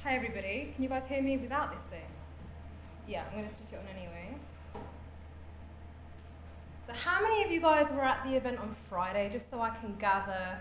Hi everybody, can you guys hear me without this thing? Yeah, I'm going to stick it on anyway. So how many of you guys were at the event on Friday, just so I can gather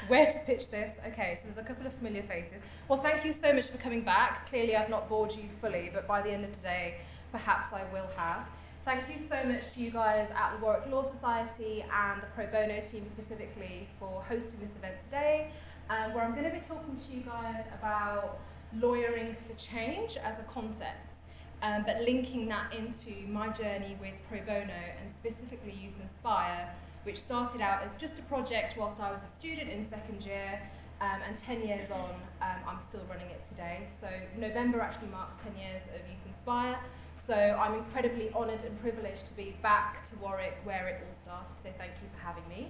where to pitch this? Okay, so there's a couple of familiar faces. Well, thank you so much for coming back. Clearly I've not bored you fully, but by the end of today, perhaps I will have. Thank you so much to you guys at the Warwick Law Society and the Pro Bono team specifically for hosting this event today, where I'm going to be talking to you guys about lawyering for change as a concept, but linking that into my journey with Pro Bono and specifically Youth Inspire, which started out as just a project whilst I was a student in second year, and 10 years on, I'm still running it today. So November actually marks 10 years of Youth Inspire. So I'm incredibly honoured and privileged to be back to Warwick where it all started, so thank you for having me.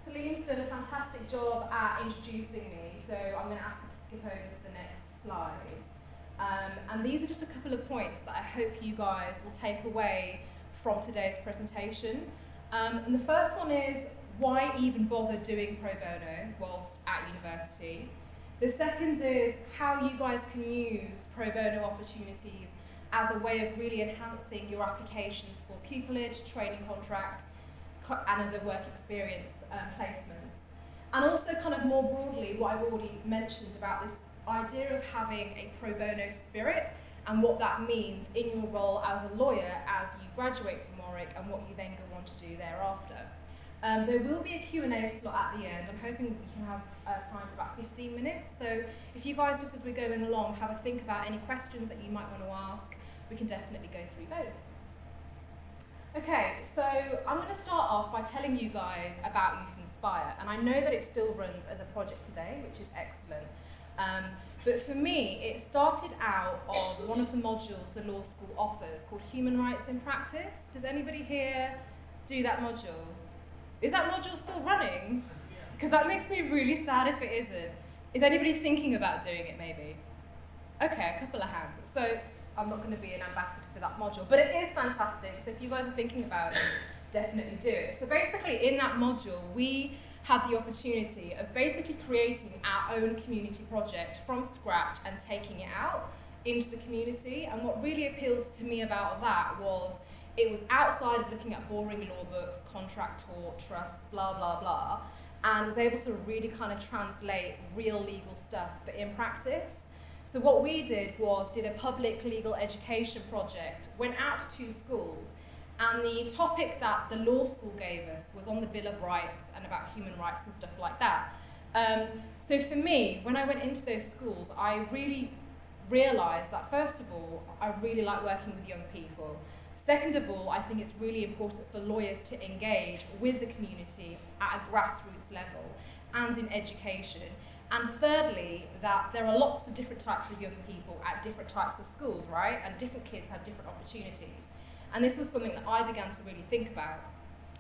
Celine's done a fantastic job at introducing me, so I'm going to ask her to skip over to the next slide. And these are just a couple of points that I hope you guys will take away from today's presentation. And the first one is, why even bother doing pro bono whilst at university? The second is how you guys can use pro bono opportunities as a way of really enhancing your applications for pupillage, training contract, and other work experience placements. And also kind of more broadly, what I've already mentioned about this idea of having a pro bono spirit and what that means in your role as a lawyer as you graduate from Warwick and what you then go on to do thereafter. There will be a Q&A slot at the end. I'm hoping we can have time for about 15 minutes. So if you guys, just as we're going along, have a think about any questions that you might want to ask, we can definitely go through those. Okay, so I'm going to start off by telling you guys about Youth Inspire. And I know that it still runs as a project today, which is excellent. But for me, it started out of one of the modules the law school offers called Human Rights in Practice. Does anybody here do that module? Is that module still running? Because that makes me really sad if it isn't. Is anybody thinking about doing it maybe? Okay, a couple of hands. So I'm not going to be an ambassador for that module, but it is fantastic. So if you guys are thinking about it, definitely do it. So basically in that module, we had the opportunity of basically creating our own community project from scratch and taking it out into the community. And what really appealed to me about that was it was outside of looking at boring law books, contract tort, trusts, blah, blah, blah, and was able to really kind of translate real legal stuff, but in practice. So what we did was did a public legal education project, went out to 2 schools, and the topic that the law school gave us was on the Bill of Rights and about human rights and stuff like that. So for me, when I went into those schools, I really realised that first of all, I really like working with young people. Second of all, I think it's really important for lawyers to engage with the community at a grassroots level and in education. And thirdly, that there are lots of different types of young people at different types of schools, right? And different kids have different opportunities. And this was something that I began to really think about.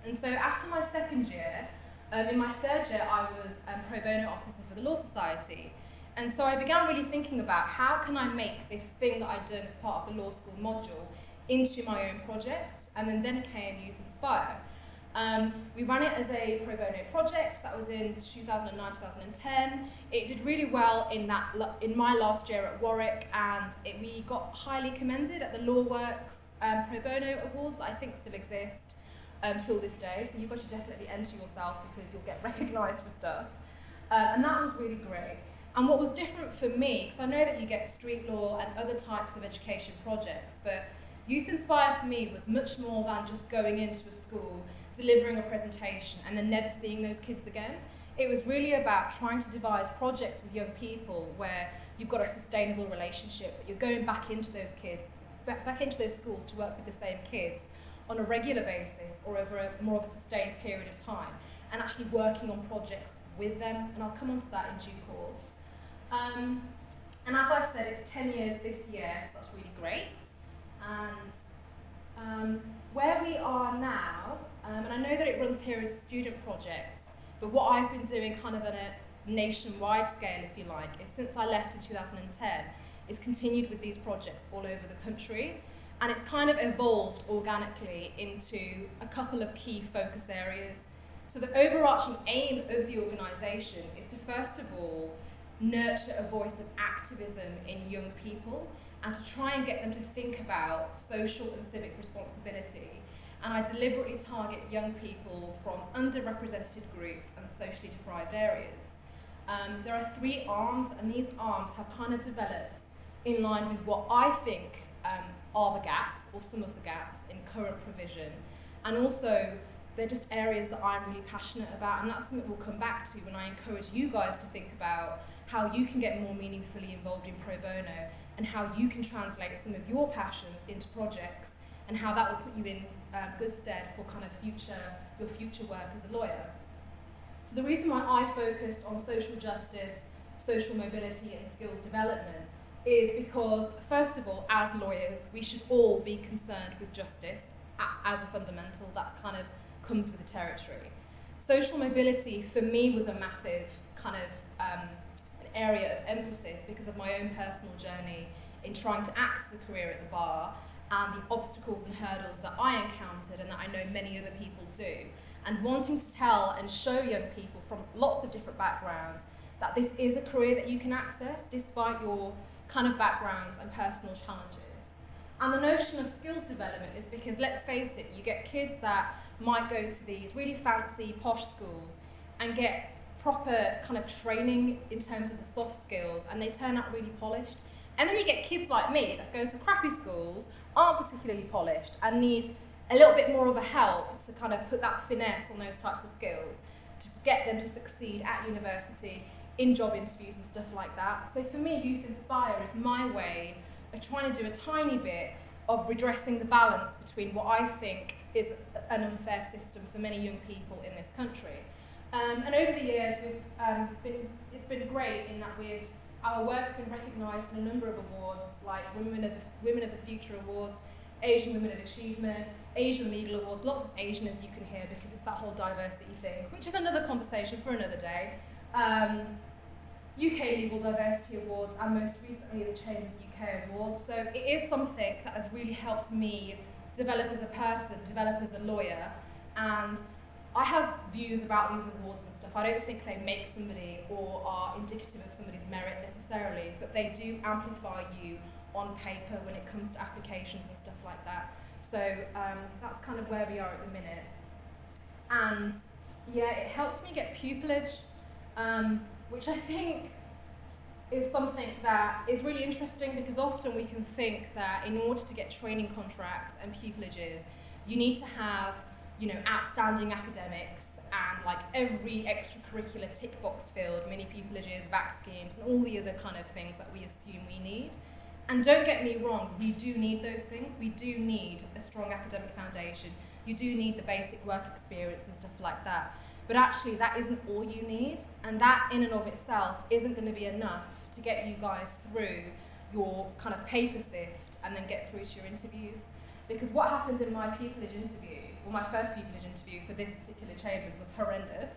And so after my second year, in my third year, I was a pro bono officer for the Law Society. And so I began really thinking about how can I make this thing that I'd done as part of the law school module into my own project, and then came Youth Inspire. We ran it as a pro bono project that was in 2009-2010. It did really well in my last year at Warwick, and we got highly commended at the LawWorks Pro Bono Awards that I think still exist till this day. So you guys should definitely enter yourself because you'll get recognised for stuff. And that was really great. And what was different for me, because I know that you get street law and other types of education projects, but Youth Inspire for me was much more than just going into a school, delivering a presentation, and then never seeing those kids again. It was really about trying to devise projects with young people where you've got a sustainable relationship, that you're going back into those kids, back into those schools to work with the same kids on a regular basis or over a more of a sustained period of time, and actually working on projects with them, and I'll come on to that in due course. And as I've said, it's 10 years this year, so that's really great. And where we are now, and I know that it runs here as a student project, but what I've been doing kind of on a nationwide scale, if you like, is since I left in 2010, is continued with these projects all over the country. And it's kind of evolved organically into a couple of key focus areas. So the overarching aim of the organisation is to first of all nurture a voice of activism in young people and to try and get them to think about social and civic responsibility. And I deliberately target young people from underrepresented groups and socially deprived areas. There are 3 arms, and these arms have kind of developed in line with what I think are the gaps, or some of the gaps, in current provision. And also, they're just areas that I'm really passionate about, and that's something we'll come back to when I encourage you guys to think about how you can get more meaningfully involved in pro bono, and how you can translate some of your passions into projects, and how that will put you in good stead for kind of your future work as a lawyer. So the reason why I focused on social justice, social mobility and skills development is because, first of all, as lawyers, we should all be concerned with justice as a fundamental. That's kind of comes with the territory. Social mobility for me was a massive kind of an area of emphasis because of my own personal journey in trying to access a career at the bar and the obstacles and hurdles that I encountered and that I know many other people do. And wanting to tell and show young people from lots of different backgrounds that this is a career that you can access despite your kind of backgrounds and personal challenges. And the notion of skills development is because, let's face it, you get kids that might go to these really fancy, posh schools and get proper kind of training in terms of the soft skills, and they turn out really polished. And then you get kids like me that go to crappy schools, aren't particularly polished, and need a little bit more of a help to kind of put that finesse on those types of skills to get them to succeed at university, in job interviews and stuff like that. So for me, Youth Inspire is my way of trying to do a tiny bit of redressing the balance between what I think is an unfair system for many young people in this country. And over the years, it's been great in that our work's been recognised in a number of awards, like Women of the Future Awards, Asian Women of Achievement, Asian Legal Awards, lots of Asian, as you can hear, because it's that whole diversity thing, which is another conversation for another day. UK Legal Diversity Awards, and most recently the Chambers UK Awards. So it is something that has really helped me develop as a person, develop as a lawyer, and I have views about these awards and stuff. I don't think they make somebody or are indicative of somebody's merit necessarily, but they do amplify you on paper when it comes to applications and stuff like that. So that's kind of where we are at the minute. And yeah, it helped me get pupillage, which I think is something that is really interesting, because often we can think that in order to get training contracts and pupillages, you need to have, outstanding academics and like every extracurricular tick box filled, mini pupillages, VAC schemes, and all the other kind of things that we assume we need. And don't get me wrong, we do need those things. We do need a strong academic foundation. You do need the basic work experience and stuff like that. But actually, that isn't all you need, and that in and of itself isn't going to be enough to get you guys through your kind of paper sift and then get through to your interviews. Because what happened in my pupillage interview, or my first pupillage interview for this particular Chambers, was horrendous.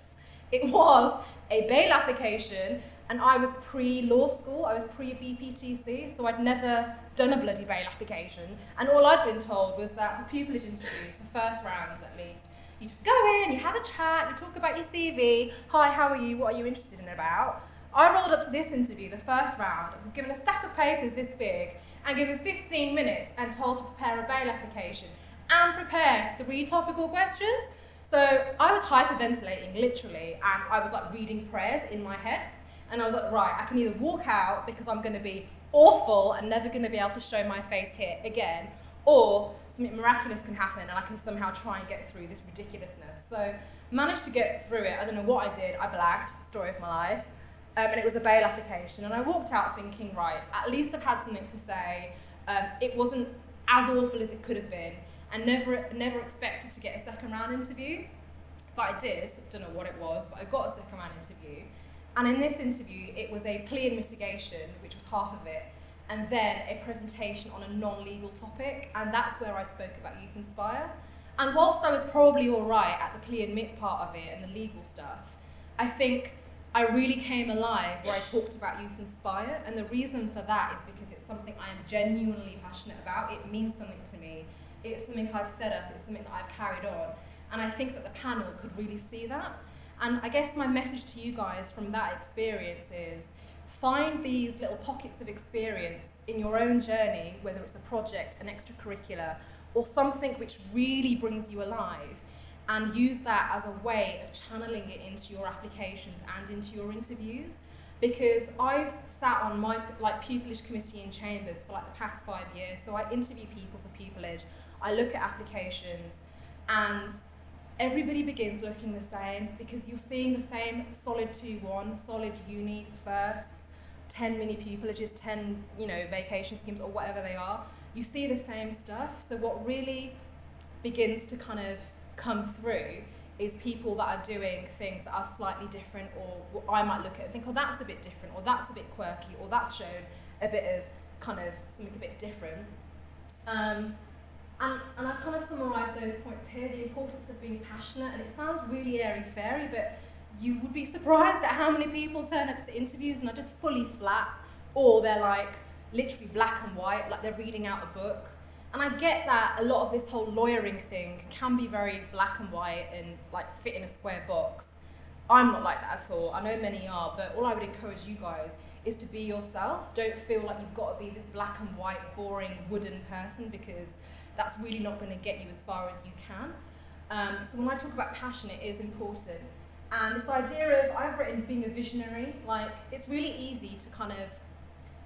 It was a bail application, and I was pre-law school, I was pre-BPTC, so I'd never done a bloody bail application, and all I'd been told was that for pupillage interviews, for first rounds at least, you just go in, you have a chat, you talk about your CV, hi, how are you, what are you interested in about? I rolled up to this interview, the first round, I was given a stack of papers this big, and given 15 minutes and told to prepare a bail application, and prepare 3 topical questions. So I was hyperventilating, literally, and I was like reading prayers in my head, and I was like, right, I can either walk out because I'm going to be awful and never going to be able to show my face here again, or something miraculous can happen and I can somehow try and get through this ridiculousness. So managed to get through it. I don't know what I did. I blagged, story of my life. And it was a bail application. And I walked out thinking, right, at least I've had something to say. It wasn't as awful as it could have been. And never expected to get a second round interview. But I did. Don't know what it was, but I got a second round interview. And in this interview, it was a plea and mitigation, which was half of it, and then a presentation on a non-legal topic, and that's where I spoke about Youth Inspire. And whilst I was probably all right at the plea and mit part of it and the legal stuff, I think I really came alive where I talked about Youth Inspire, and the reason for that is because it's something I am genuinely passionate about. It means something to me. It's something I've set up, it's something that I've carried on, and I think that the panel could really see that. And I guess my message to you guys from that experience is, find these little pockets of experience in your own journey, whether it's a project, an extracurricular, or something which really brings you alive, and use that as a way of channeling it into your applications and into your interviews. Because I've sat on my pupillage committee in Chambers for the past 5 years, so I interview people for pupillage, I look at applications, and everybody begins looking the same because you're seeing the same solid 2-1, solid uni firsts, 10 mini pupillages, 10 vacation schemes or whatever they are. You see the same stuff. So what really begins to kind of come through is people that are doing things that are slightly different, or I might look at it and think, oh, that's a bit different, or that's a bit quirky, or that's shown a bit of kind of something a bit different. And I've kind of summarised those points here, the importance of being passionate, and it sounds really airy-fairy, but you would be surprised at how many people turn up to interviews and are just fully flat, or they're literally black and white, like they're reading out a book. And I get that a lot of this whole lawyering thing can be very black and white and fit in a square box. I'm not like that at all. I know many are, but all I would encourage you guys is to be yourself. Don't feel like you've got to be this black and white, boring, wooden person, because that's really not going to get you as far as you can. So when I talk about passion, it is important. And this idea of, I've written being a visionary, it's really easy to kind of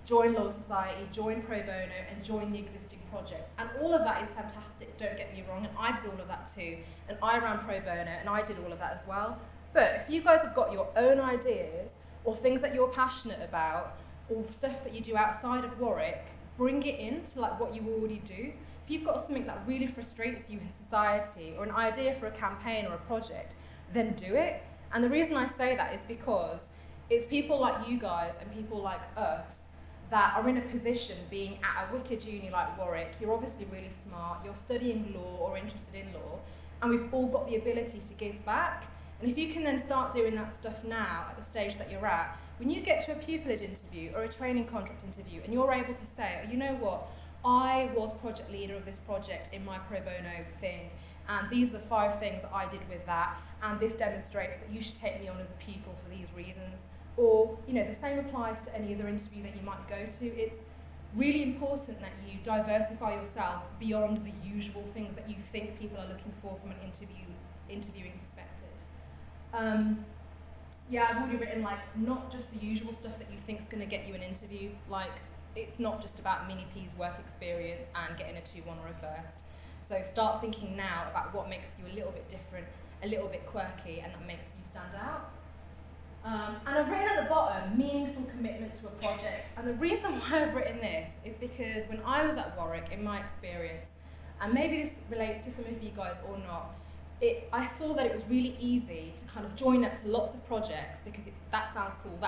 join Law Society, join pro bono, and join the existing projects. And all of that is fantastic, don't get me wrong, and I did all of that too. And I ran pro bono, and I did all of that as well. But if you guys have got your own ideas, or things that you're passionate about, or stuff that you do outside of Warwick, bring it into what you already do. If you've got something that really frustrates you in society, or an idea for a campaign or a project, then do it. And the reason I say that is because it's people like you guys and people like us that are in a position, being at a wicked uni like Warwick, you're obviously really smart, you're studying law or interested in law, and we've all got the ability to give back. And if you can then start doing that stuff now at the stage that you're at, when you get to a pupillage interview or a training contract interview and you're able to say, oh, you know what, I was project leader of this project in my pro bono thing, and these are the 5 things that I did with that, and this demonstrates that you should take me on as a pupil for these reasons. Or, the same applies to any other interview that you might go to. It's really important that you diversify yourself beyond the usual things that you think people are looking for from an interviewing perspective. I've already written not just the usual stuff that you think is going to get you an interview. It's not just about Mini P's work experience and getting a 2-1 or a first. So start thinking now about what makes you a little bit different, a little bit quirky, and that makes you stand out. And I've written at the bottom, meaningful commitment to a project. And the reason why I've written this is because when I was at Warwick, in my experience, and maybe this relates to some of you guys or not, I saw that it was really easy to kind of join up to lots of projects because that sounds cool,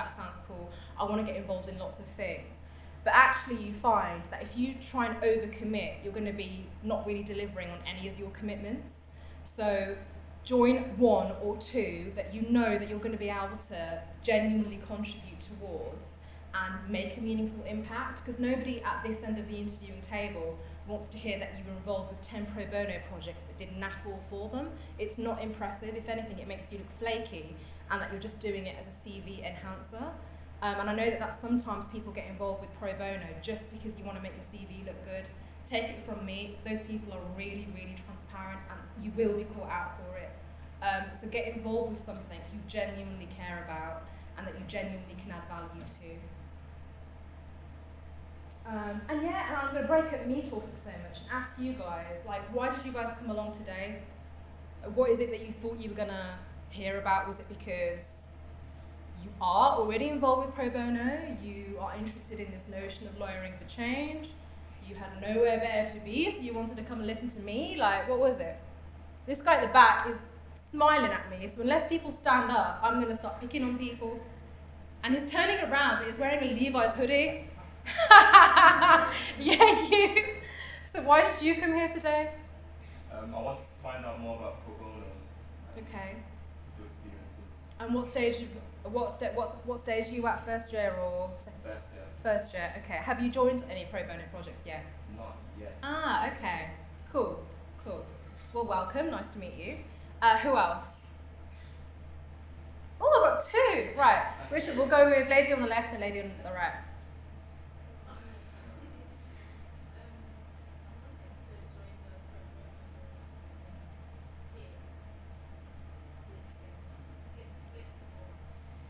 I want to get involved in lots of things. But actually you find that if you try and overcommit, you're going to be not really delivering on any of your commitments. So join 1 or 2 that you know that you're going to be able to genuinely contribute towards and make a meaningful impact, because nobody at this end of the interviewing table wants to hear that you were involved with 10 pro bono projects but did naff all for them. It's not impressive. If anything, it makes you look flaky, and that you're just doing it as a CV enhancer. And I know that sometimes people get involved with pro bono just because you want to make your CV look good. Take it from me, those people are really, really transparent, and you will be caught out for it. So get involved with something you genuinely care about and that you genuinely can add value to. And I'm going to break up me talking so much and ask you guys, why did you guys come along today? What is it that you thought you were going to hear about? Was it because you are already involved with pro bono, you are interested in this notion of lawyering for change, you had nowhere better to be, so you wanted to come and listen to me? What was it? This guy at the back is smiling at me, so unless people stand up, I'm going to start picking on people. And he's turning around, but he's wearing a Levi's hoodie. Yeah, you. So why did you come here today? I wanted to find out more about pro bono. Okay. Your experiences. And what stage are you at? First year or second? First year. First year. Okay. Have you joined any pro bono projects yet? Not yet. Okay. Cool. Well, welcome. Nice to meet you. Who else? Oh, I've got 2. Right. We'll go with lady on the left and lady on the right.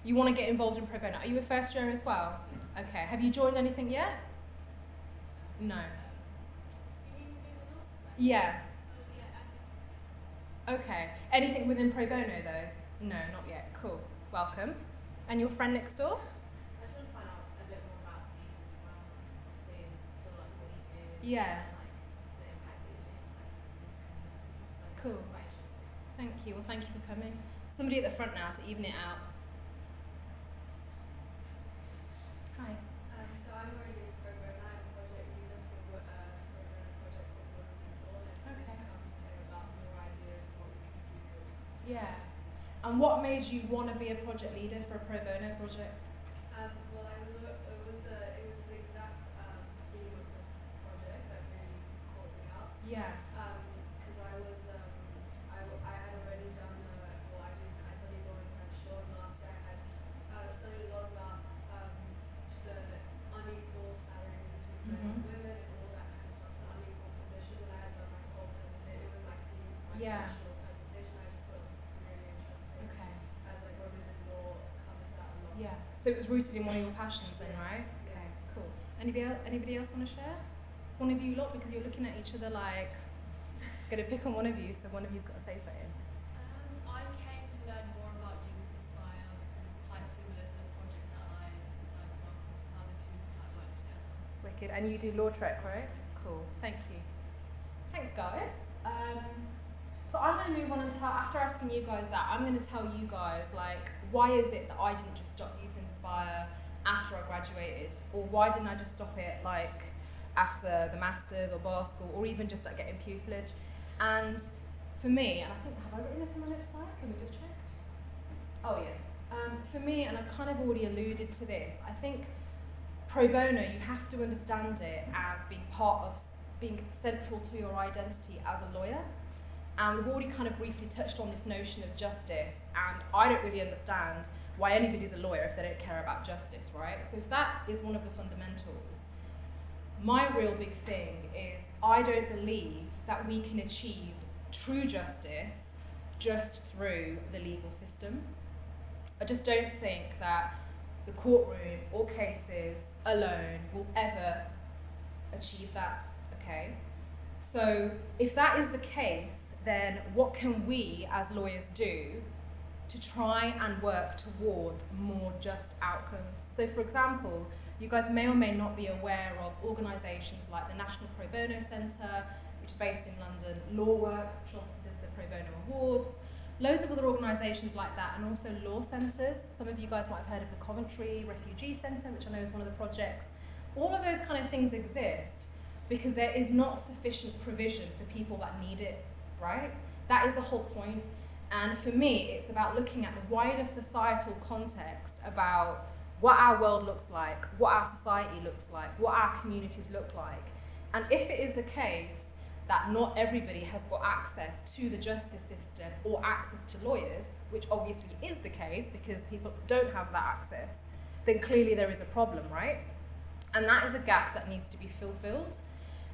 You want to get involved in pro bono. Are you a first year as well? Okay. Have you joined anything yet? No. Yeah. Okay. Anything within pro bono though? No, not yet. Cool. Welcome. And your friend next door? I just want to find out a bit more about these as well. So, sort of like what you do. Yeah. And like the impact that you do in like the community. So Cool. it's quite interesting. Thank you. Well, thank you for coming. Somebody at the front now to even it out. Hi. So I'm already a pro bono. I'm a project leader for a pro bono project called Water People, and it's really Okay. to come to hear about more ideas of what we can do good. Yeah. And what made you want to be a project leader for a pro bono project? Well, it was the exact theme of the project that really caught me out. Yeah. Because I had already done I studied law and French law, and last year I had studied a lot about the unequal salaries between men and women and all that kind of stuff, and unequal positions, and I had done my whole presentation. It was my theme for my Yeah. professional presentation. I just thought it was really interesting. Okay. As like women in law covers that a lot. Yeah. So it was rooted in one of your passions then, Yeah. right? Yeah. Okay, cool. Anybody else want to share? One of you lot, because you're looking at each other like, gonna pick on one of you, so one of you's got to say something. I came to learn more about Youth Inspire because it's quite similar to the project that I work on, so how the two might work together. Wicked. And you do law trek, right? Cool. Thank you. Thanks, guys. So I'm going to move on and after asking you guys that, I'm going to tell you guys, like, why is it that I didn't just stop Youth Inspire after I graduated? Or why didn't I just stop it, like, after the Masters or bar school, or even just at getting pupillage? And for me, and I think, have I written this on my next slide? Can we just check? Oh, yeah. For me, and I've kind of already alluded to this, I think pro bono, you have to understand it as being part of, being central to your identity as a lawyer. And we've already kind of briefly touched on this notion of justice, and I don't really understand why anybody's a lawyer if they don't care about justice, right? So if that is one of the fundamentals, my real big thing is I don't believe that we can achieve true justice just through the legal system. I just don't think that the courtroom or cases alone will ever achieve that, okay? So if that is the case, then what can we as lawyers do to try and work towards more just outcomes? So for example, you guys may or may not be aware of organisations like the National Pro Bono Centre, which is based in London, LawWorks, which obviously does the Pro Bono Awards, loads of other organisations like that, and also law centres. Some of you guys might have heard of the Coventry Refugee Centre, which I know is one of the projects. All of those kind of things exist because there is not sufficient provision for people that need it, right? That is the whole point. And for me, it's about looking at the wider societal context about what our world looks like, what our society looks like, what our communities look like. And if it is the case that not everybody has got access to the justice system or access to lawyers, which obviously is the case because people don't have that access, then clearly there is a problem, right? And that is a gap that needs to be fulfilled.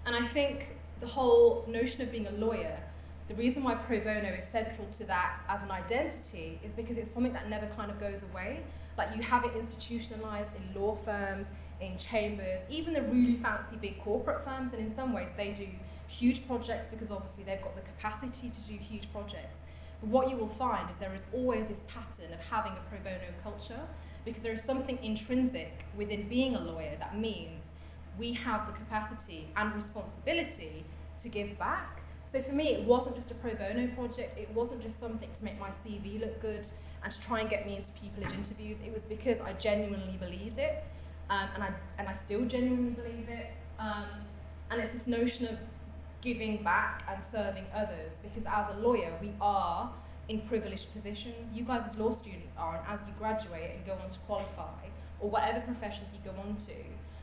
And I think the whole notion of being a lawyer, the reason why pro bono is central to that as an identity is because it's something that never kind of goes away. Like you have it institutionalized in law firms, in chambers, even the really fancy big corporate firms, and in some ways they do huge projects because obviously they've got the capacity to do huge projects. But what you will find is there is always this pattern of having a pro bono culture because there is something intrinsic within being a lawyer that means we have the capacity and responsibility to give back. So for me, it wasn't just a pro bono project, it wasn't just something to make my CV look good and to try and get me into pupillage interviews. It was because I genuinely believed it, and I still genuinely believe it. And it's this notion of giving back and serving others, because as a lawyer, we are in privileged positions. You guys as law students are, and as you graduate and go on to qualify, or whatever professions you go on to,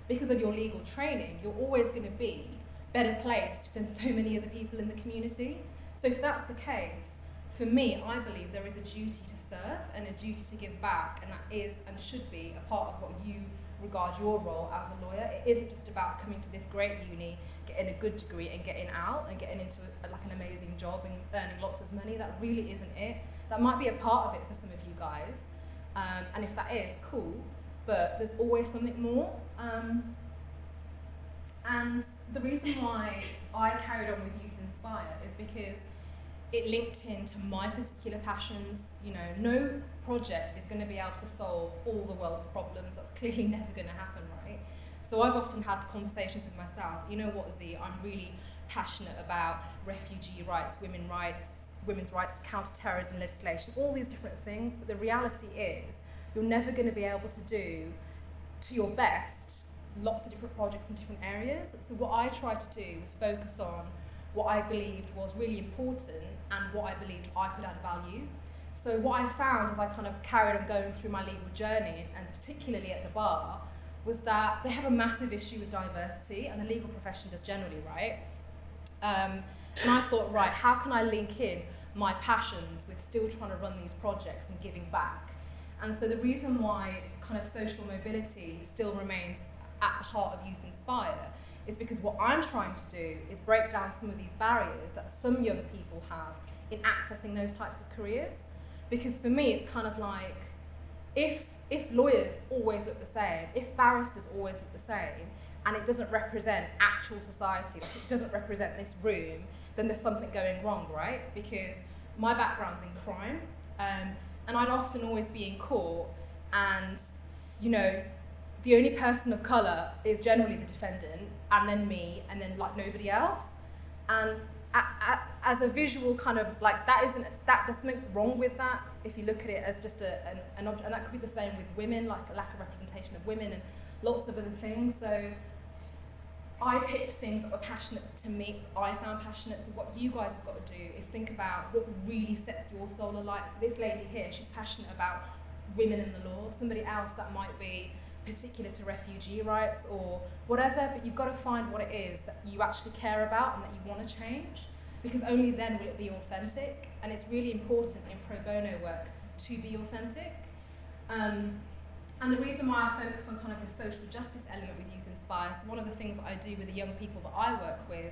because of your legal training, you're always going to be better placed than so many other people in the community. So if that's the case, for me, I believe there is a duty to serve and a duty to give back, and that is and should be a part of what you regard your role as a lawyer. It isn't just about coming to this great uni, getting a good degree and getting out and getting into like an amazing job and earning lots of money. That really isn't it. That might be a part of it for some of you guys, and if that is, cool, but there's always something more. And the reason why I carried on with Youth Inspire is because it linked into my particular passions. You know, no project is going to be able to solve all the world's problems. That's clearly never going to happen, right? So I've often had conversations with myself. You know what, Z? I'm really passionate about refugee rights, women's rights, counter-terrorism legislation, all these different things. But the reality is, you're never going to be able to do, to your best, lots of different projects in different areas. So what I tried to do was focus on what I believed was really important and what I believed I could add value. So what I found as I kind of carried on going through my legal journey, and particularly at the bar, was that they have a massive issue with diversity, and the legal profession does generally, right? And I thought, right, how can I link in my passions with still trying to run these projects and giving back? And so the reason why kind of social mobility still remains at the heart of Youth Inspire is because what I'm trying to do is break down some of these barriers that some young people have in accessing those types of careers. Because for me, it's kind of like, if lawyers always look the same, if barristers always look the same, and it doesn't represent actual society, like it doesn't represent this room, then there's something going wrong, right? Because my background's in crime, and I'd often always be in court, and, you know, the only person of colour is generally the defendant, and then me, and then like nobody else. And as a visual kind of like there's something wrong with that if you look at it as just an object, and that could be the same with women, like a lack of representation of women and lots of other things. So I picked things that were passionate to me, I found passionate. So what you guys have got to do is think about what really sets your soul alight. So this lady here, she's passionate about women in the law. Somebody else, that might be particular to refugee rights or whatever, but you've got to find what it is that you actually care about and that you want to change, because only then will it be authentic. And it's really important in pro bono work to be authentic. And the reason why I focus on kind of the social justice element with Youth Inspire, so one of the things that I do with the young people that I work with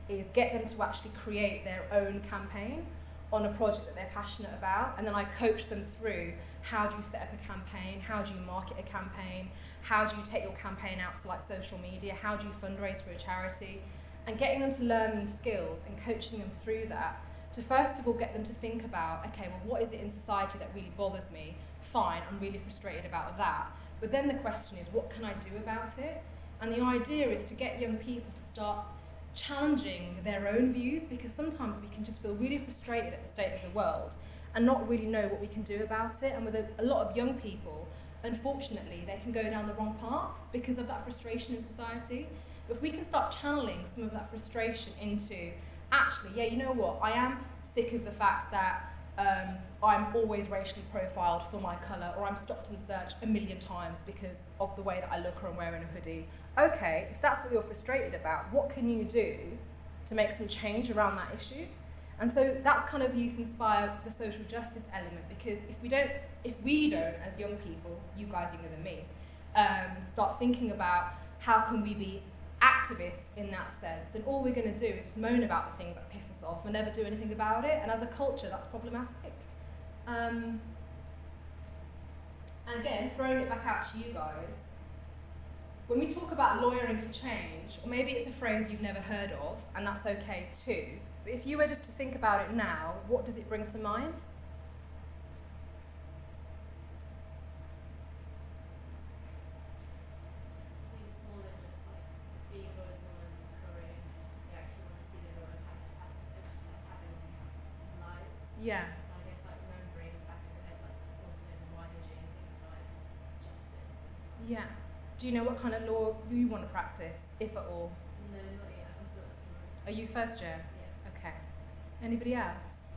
is get them to actually create their own campaign on a project that they're passionate about, and then I coach them through how do you set up a campaign, how do you market a campaign, how do you take your campaign out to like social media, how do you fundraise for a charity, and getting them to learn these skills and coaching them through that to first of all get them to think about, okay, well, what is it in society that really bothers me? Fine, I'm really frustrated about that. But then the question is, what can I do about it? And the idea is to get young people to start challenging their own views, because sometimes we can just feel really frustrated at the state of the world and not really know what we can do about it. And with a lot of young people, unfortunately, they can go down the wrong path because of that frustration in society. But if we can start channeling some of that frustration into, actually, yeah, you know what, I am sick of the fact that I'm always racially profiled for my colour, or I'm stopped and searched 1,000,000 times because of the way that I look or I'm wearing a hoodie. Okay, if that's what you're frustrated about, what can you do to make some change around that issue? And so that's kind of Youth Inspire, the social justice element, because if we don't, as young people, you guys younger than me, start thinking about how can we be activists in that sense, then all we're going to do is just moan about the things that piss us off and never do anything about it. And as a culture, that's problematic. And again, throwing it back out to you guys, when we talk about lawyering for change, or maybe it's a phrase you've never heard of, and that's okay too, but if you were just to think about it now, what does it bring to mind? It's more than just like being a lawyer's more than a career. You actually want to see the law impact that's having on lives. Yeah. So I guess like remembering back in the day, like also widening things like justice and stuff. Yeah. Do you know what kind of law you want to practice, if at all? No, not yet. I'm still exploring. Are you first year? Yeah. Okay. Anybody else?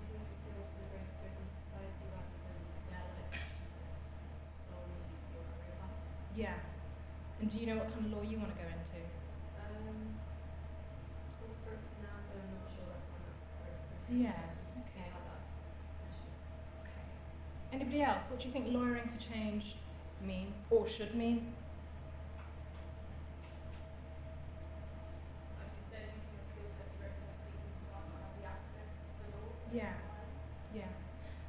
Using your skills for the greater good in society rather than, solely your career path. Yeah. And do you know what kind of law you want to go into? Corporate for now, but I'm not sure that's on that. Yeah. Okay. have that issues. Okay. Anybody else? What do you think lawyering for change means or should mean? Like you said, using your skill set to represent people who might not have the access to the law. Yeah. Yeah.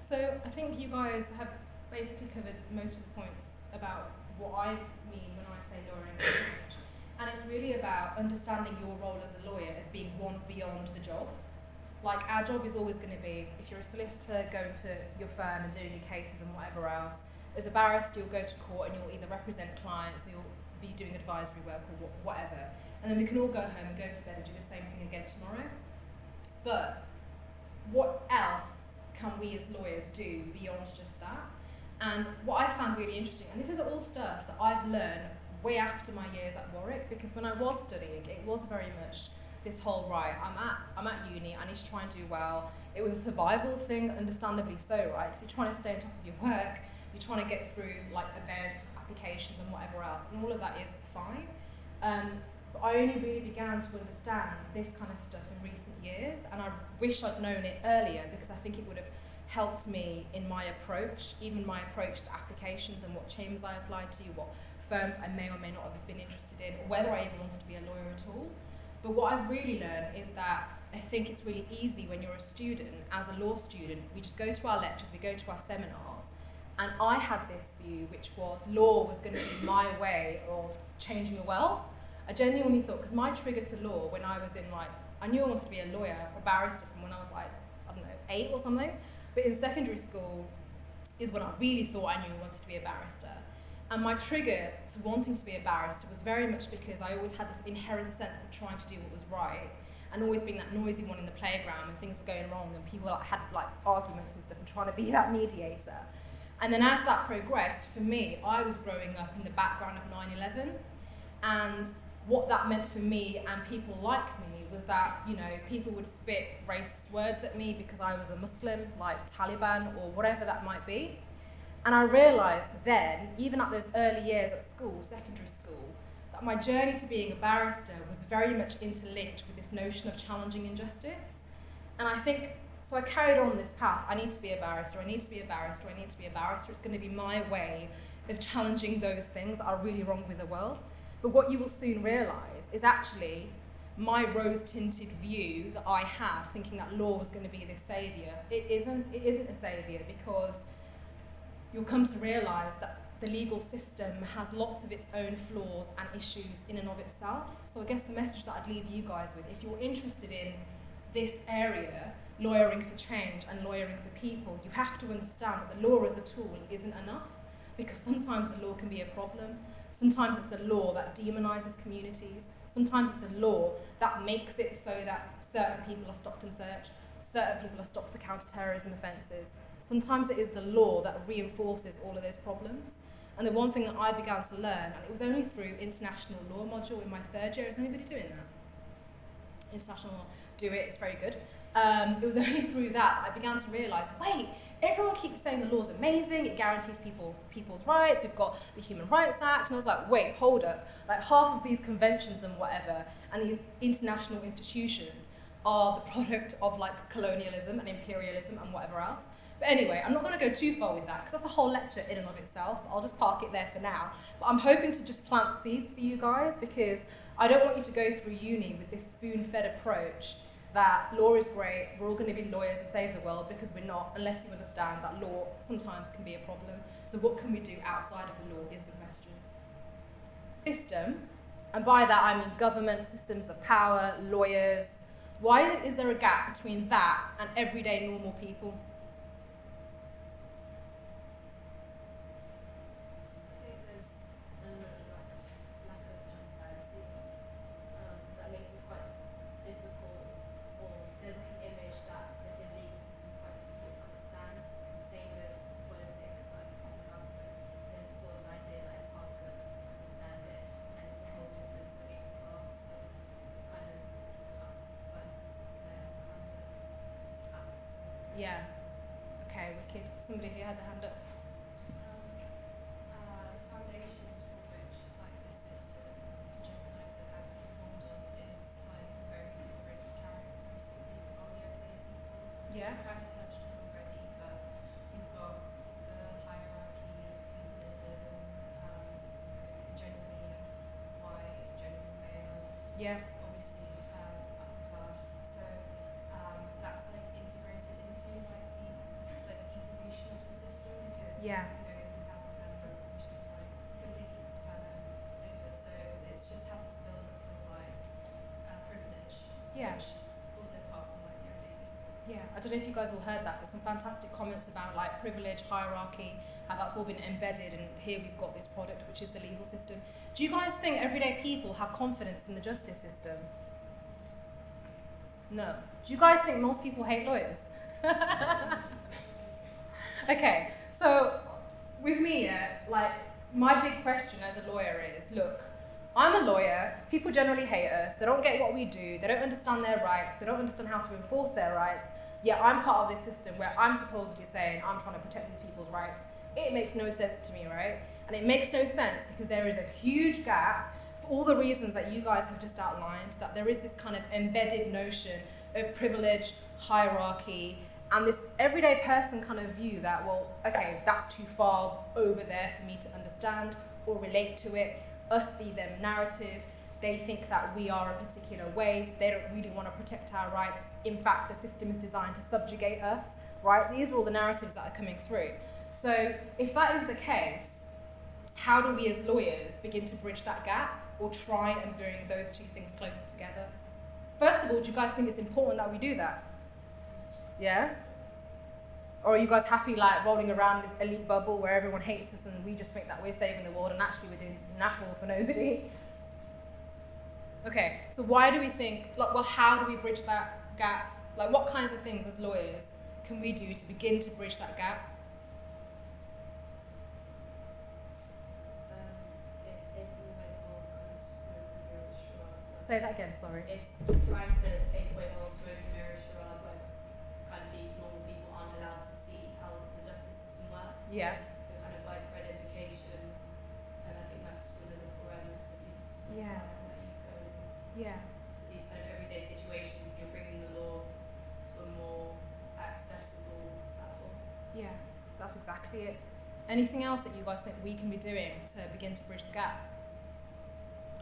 So I think you guys have basically covered most of the points about what I mean when I say lawyering for change. And it's really about understanding your role as a lawyer as being one beyond the job. Like, our job is always going to be, if you're a solicitor going to your firm and doing your cases and whatever else, as a barrister you'll go to court and you'll either represent clients or you'll be doing advisory work or whatever. And then we can all go home and go to bed and do the same thing again tomorrow. But what else can we as lawyers do beyond just that? And what I found really interesting, and this is all stuff that I've learned way after my years at Warwick, because when I was studying, it was very much this whole, right, I'm at uni, I need to try and do well. It was a survival thing, understandably so, right? Because you're trying to stay on top of your work, you're trying to get through like events, applications and whatever else, and all of that is fine. But I only really began to understand this kind of stuff in recent years, and I wish I'd known it earlier, because I think it would have helped me in my approach, even my approach to applications and what chambers I applied to, what firms I may or may not have been interested in, or whether I even wanted to be a lawyer at all. But what I've really learned is that I think it's really easy when you're a student, as a law student, we just go to our lectures, we go to our seminars, and I had this view, which was law was going to be my way of changing the world. I genuinely thought, because my trigger to law when I was in I knew I wanted to be a lawyer, a barrister from when I was 8 or something, but in secondary school is when I really thought I knew I wanted to be a barrister. And my trigger to wanting to be a barrister was very much because I always had this inherent sense of trying to do what was right, and always being that noisy one in the playground when things were going wrong and people had arguments and stuff, and trying to be that mediator. And then as that progressed, for me, I was growing up in the background of 9/11, and what that meant for me and people like me was that, people would spit racist words at me because I was a Muslim, like Taliban or whatever that might be. And I realised then, even at those early years at school, secondary school, that my journey to being a barrister was very much interlinked with this notion of challenging injustice. And I think, so I carried on this path. I need to be a barrister, I need to be a barrister, I need to be a barrister. It's going to be my way of challenging those things that are really wrong with the world. But what you will soon realise is actually my rose-tinted view that I had, thinking that law was going to be this saviour. It isn't a saviour, because you'll come to realise that the legal system has lots of its own flaws and issues in and of itself. So I guess the message that I'd leave you guys with, if you're interested in this area, lawyering for change and lawyering for people, you have to understand that the law as a tool isn't enough, because sometimes the law can be a problem. Sometimes it's the law that demonises communities. Sometimes it's the law that makes it so that certain people are stopped and searched, certain people are stopped for counter-terrorism offences. Sometimes it is the law that reinforces all of those problems. And the one thing that I began to learn, and it was only through international law module in my 3rd year, is anybody doing that? International law, do it, it's very good. It was only through that I began to realise, wait, everyone keeps saying the law's amazing, it guarantees people's rights, we've got the Human Rights Act, and I was like, wait, hold up. Half of these conventions and whatever, and these international institutions are the product of colonialism and imperialism and whatever else. But anyway, I'm not going to go too far with that, because that's a whole lecture in and of itself. I'll just park it there for now. But I'm hoping to just plant seeds for you guys, because I don't want you to go through uni with this spoon-fed approach that law is great, we're all going to be lawyers and save the world, because we're not, unless you understand that law sometimes can be a problem. So what can we do outside of the law is the question. System, and by that I mean government, systems of power, lawyers. Why is there a gap between that and everyday normal people? I think there's an element of lack of transparency that makes it quite difficult, or there's an image that there's a legal system is quite difficult to understand. Same with politics, the government. There's sort of an idea that it's hard to understand it, and it's a whole different social class. So it's kind of us versus them kind of acts. Yeah. Okay, wicked. Somebody who had their hand up. The foundations from which the system, to generalise it, has been formed on is very different characteristically from the everyday people. Yeah. kind of touched on already, but you've got the hierarchy, feudalism, generally white, generally male, Yeah. obviously upper class. So that's like integrated into like the evolution of the system because Yeah. it hasn't had a revolution, like couldn't really turn that over. So it's just had this build up of like privilege, Yeah. which pulls it apart from like the innate. Yeah, I don't know if you guys all heard that, but some fantastic comments about like privilege, hierarchy, how that's all been embedded, and here we've got this product, which is the legal system. Do you guys think everyday people have confidence in the justice system? No. Do you guys think most people hate lawyers? Okay, so with me, like my big question as a lawyer is, look, I'm a lawyer, people generally hate us, they don't get what we do, they don't understand their rights, they don't understand how to enforce their rights, yet I'm part of this system where I'm supposedly saying I'm trying to protect these people's rights. It makes no sense to me, right? And it makes no sense because there is a huge gap for all the reasons that you guys have just outlined, that there is this kind of embedded notion of privilege, hierarchy, and this everyday person kind of view that, well, okay, that's too far over there for me to understand or relate to it. Us be them narrative. They think that we are a particular way. They don't really want to protect our rights. In fact, the system is designed to subjugate us, right? These are all the narratives that are coming through. So if that is the case, how do we as lawyers begin to bridge that gap or try and bring those two things closer together? First of all, do you guys think it's important that we do that? Yeah? Or are you guys happy like rolling around this elite bubble where everyone hates us and we just think that we're saving the world and actually we're doing naffle for nobody? Okay, so why do we think, like, well, how do we bridge that gap? Like, what kinds of things as lawyers can we do to begin to bridge that gap? It's taking away the whole kind of smoke and mirror charade. Say that again, sorry. It's trying to take away the whole smoke and mirror charade where kind of normal people aren't allowed to see how the justice system works. Yeah. So kind of widespread education, and I think that's one of the core elements of youth systems. Yeah. Where you go Yeah. to these kind of everyday situations, you're bringing the law to a more accessible platform. Yeah, that's exactly it. Anything else that you guys think we can be doing to begin to bridge the gap?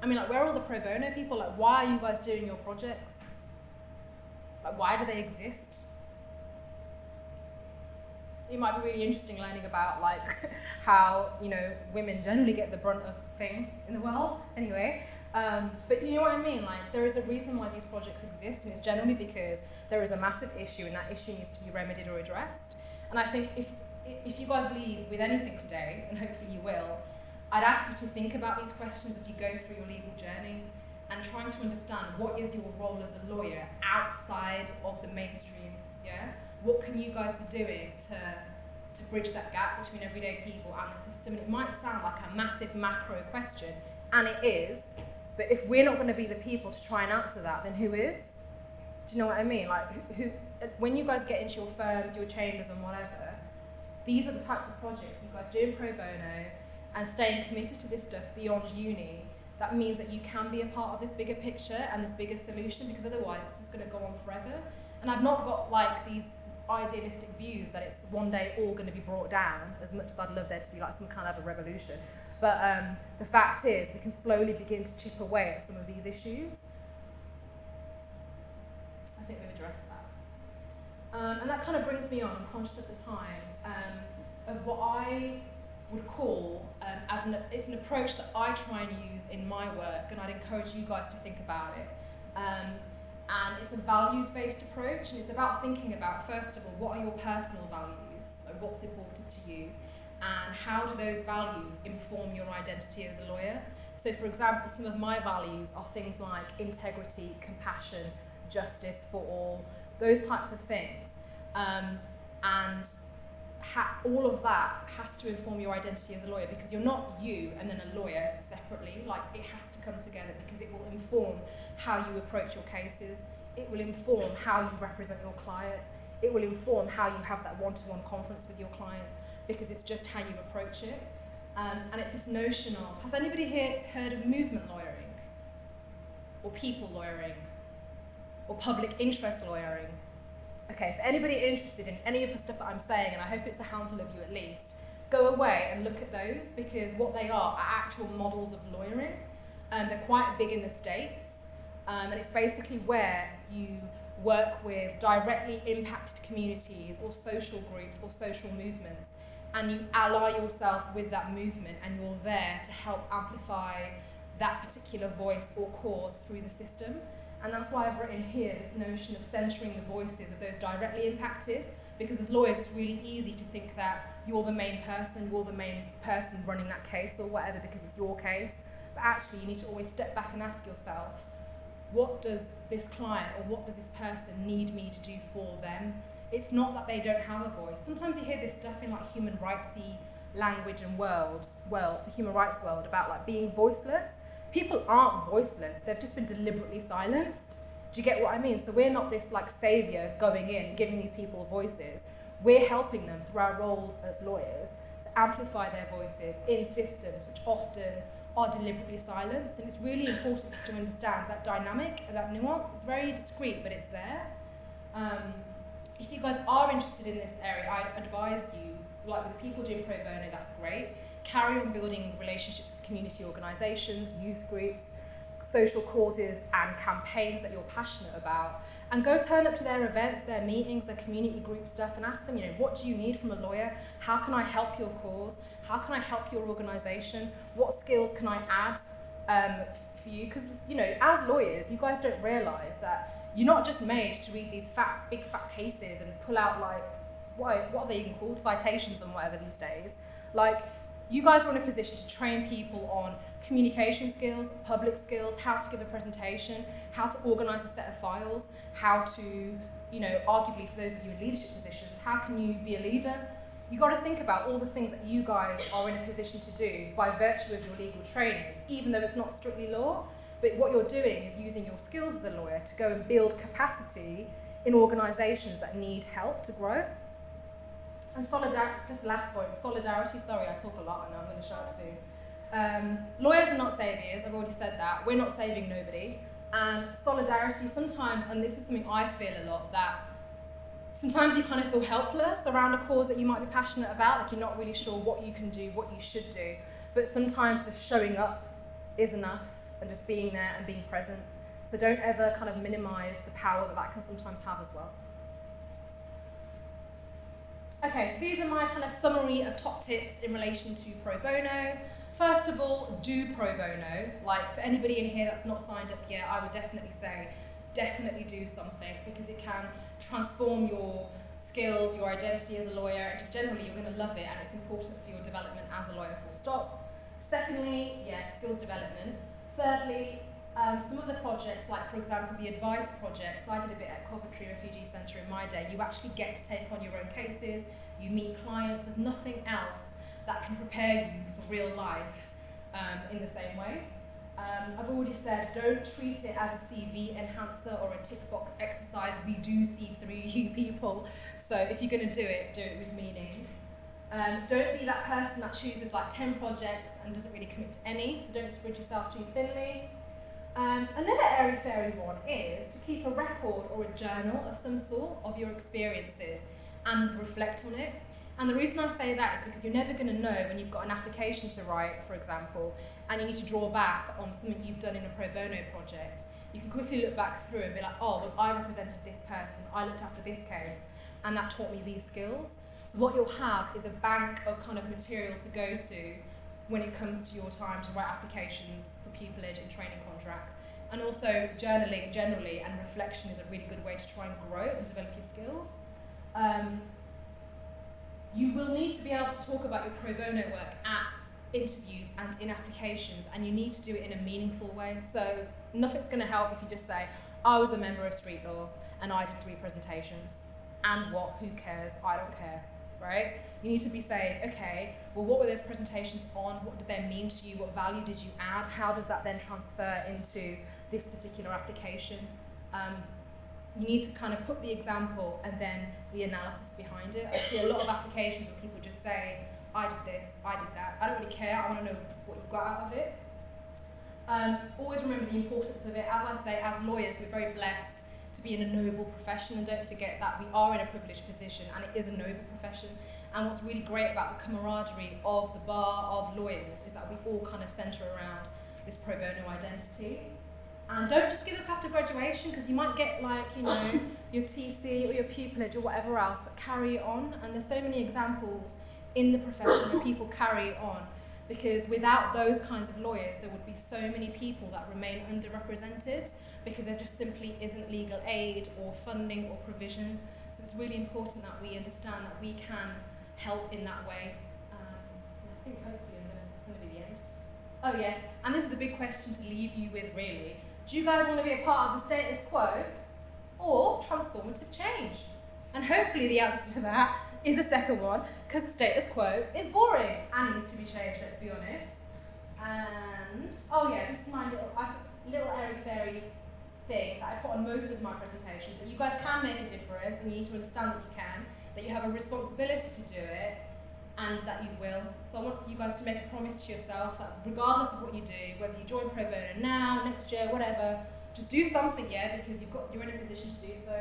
I mean, like, where are all the pro bono people? Like, why are you guys doing your projects? Like, why do they exist? It might be really interesting learning about, like, how, you know, women generally get the brunt of things in the world, anyway. But you know what I mean? Like, there is a reason why these projects exist, and it's generally because there is a massive issue, and that issue needs to be remedied or addressed. And I think if you guys leave with anything today, and hopefully you will, I'd ask you to think about these questions as you go through your legal journey and trying to understand what is your role as a lawyer outside of the mainstream, yeah? What can you guys be doing to bridge that gap between everyday people and the system? And it might sound like a massive macro question, and it is, but if we're not going to be the people to try and answer that, then who is? Do you know what I mean? Like, who when you guys get into your firms, your chambers and whatever, these are the types of projects you guys doing pro bono and staying committed to this stuff beyond uni. That means that you can be a part of this bigger picture and this bigger solution, because otherwise it's just going to go on forever. And I've not got like these idealistic views that it's one day all going to be brought down, as much as I'd love there to be like some kind of a revolution. But the fact is, we can slowly begin to chip away at some of these issues. I think we've addressed that. And that kind of brings me on, I'm conscious of the time, of what I would call, it's an approach that I try and use in my work, and I'd encourage you guys to think about it. And it's a values-based approach, and it's about thinking about, first of all, what are your personal values, like what's important to you, and how do those values inform your identity as a lawyer? So for example, some of my values are things like integrity, compassion, justice for all, those types of things. All of that has to inform your identity as a lawyer, because you're not you and then a lawyer separately. Like, it has to come together, because it will inform how you approach your cases, it will inform how you represent your client, it will inform how you have that one-to-one conference with your client, because it's just how you approach it. And it's this notion of, has anybody here heard of movement lawyering? Or people lawyering? Or public interest lawyering? Okay, for anybody interested in any of the stuff that I'm saying, and I hope it's a handful of you at least, go away and look at those, because what they are actual models of lawyering. They're quite big in the States, and it's basically where you work with directly impacted communities or social groups or social movements, and you ally yourself with that movement, and you're there to help amplify that particular voice or cause through the system. And that's why I've written here this notion of centering the voices of those directly impacted, because as lawyers it's really easy to think that you're the main person running that case or whatever because it's your case. But actually you need to always step back and ask yourself, what does this client or what does this person need me to do for them? It's not that they don't have a voice. Sometimes you hear this stuff in like human rightsy language and the human rights world about like being voiceless. People aren't voiceless, they've just been deliberately silenced. Do you get what I mean? So we're not this like saviour going in and giving these people voices. We're helping them through our roles as lawyers to amplify their voices in systems which often are deliberately silenced. And it's really important just to understand that dynamic and that nuance. It's very discreet, but it's there. If you guys are interested in this area, I'd advise you, like with the people doing pro bono, that's great. Carry on building relationships with community organisations, youth groups, social causes and campaigns that you're passionate about, and go turn up to their events, their meetings, their community group stuff, and ask them, what do you need from a lawyer? How can I help your cause? How can I help your organisation? What skills can I add for you? Because, as lawyers, you guys don't realise that you're not just made to read these big fat cases and pull out what are they even called? Citations and whatever these days. You guys are in a position to train people on communication skills, public skills, how to give a presentation, how to organise a set of files, how to, arguably for those of you in leadership positions, how can you be a leader? You've got to think about all the things that you guys are in a position to do by virtue of your legal training, even though it's not strictly law. But what you're doing is using your skills as a lawyer to go and build capacity in organisations that need help to grow. And just last point, solidarity. Sorry, I talk a lot and I'm going to shut up soon. Lawyers are not saviours, I've already said that. We're not saving nobody. And solidarity sometimes, and this is something I feel a lot, that sometimes you kind of feel helpless around a cause that you might be passionate about, like you're not really sure what you can do, what you should do. But sometimes just showing up is enough, and just being there and being present. So don't ever kind of minimise the power that can sometimes have as well. Okay, so these are my kind of summary of top tips in relation to pro bono. First of all, do pro bono. For anybody in here that's not signed up yet, I would definitely say, definitely do something, because it can transform your skills, your identity as a lawyer, and just generally you're going to love it, and it's important for your development as a lawyer, full stop. Secondly, skills development. Thirdly, some of the projects, like for example the advice projects, I did a bit at Coventry Refugee Centre in my day, you actually get to take on your own cases, you meet clients, there's nothing else that can prepare you for real life in the same way. I've already said, don't treat it as a CV enhancer or a tick box exercise. We do see through you people, so if you're going to do it with meaning. Don't be that person that chooses 10 projects and doesn't really commit to any, so don't spread yourself too thinly. Another airy-fairy one is to keep a record or a journal of some sort of your experiences and reflect on it. And the reason I say that is because you're never going to know when you've got an application to write, for example, and you need to draw back on something you've done in a pro bono project. You can quickly look back through and be like, oh, well, I represented this person, I looked after this case, and that taught me these skills. So what you'll have is a bank of kind of material to go to when it comes to your time to write applications for pupillage and training contracts. And also journaling generally and reflection is a really good way to try and grow and develop your skills. You will need to be able to talk about your pro bono work at interviews and in applications, and you need to do it in a meaningful way. So nothing's going to help if you just say, I was a member of street law and I did 3 presentations. And what? Who cares? I don't care. Right? You need to be saying, okay, well, what were those presentations on? What did they mean to you? What value did you add? How does that then transfer into this particular application? You need to kind of put the example and then the analysis behind it. I see a lot of applications where people just say, I did this, I did that. I don't really care, I want to know what you got out of it. Always remember the importance of it. As I say, as lawyers, we're very blessed to be in a noble profession, and don't forget that we are in a privileged position and it is a noble profession. And what's really great about the camaraderie of the bar, of lawyers, is that we all kind of centre around this pro bono identity. And don't just give up after graduation, because you might get like, you know, your TC or your pupillage or whatever else, but carry it on. And there's so many examples in the profession where people carry it on, because without those kinds of lawyers, there would be so many people that remain underrepresented, because there just simply isn't legal aid or funding or provision. So it's really important that we understand that we can help in that way. I think hopefully it's going to be the end. Oh yeah, and this is a big question to leave you with really. Do you guys want to be a part of the status quo or transformative change? And hopefully the answer to that is the second one, because the status quo is boring and needs to be changed, let's be honest. And, oh yeah, this is my little airy-fairy thing that I put on most of my presentations, that you guys can make a difference and you need to understand that you can, that you have a responsibility to do it, and that you will. So I want you guys to make a promise to yourself that regardless of what you do, whether you join pro bono now, next year, whatever, just do something, yeah, because you're in a position to do so.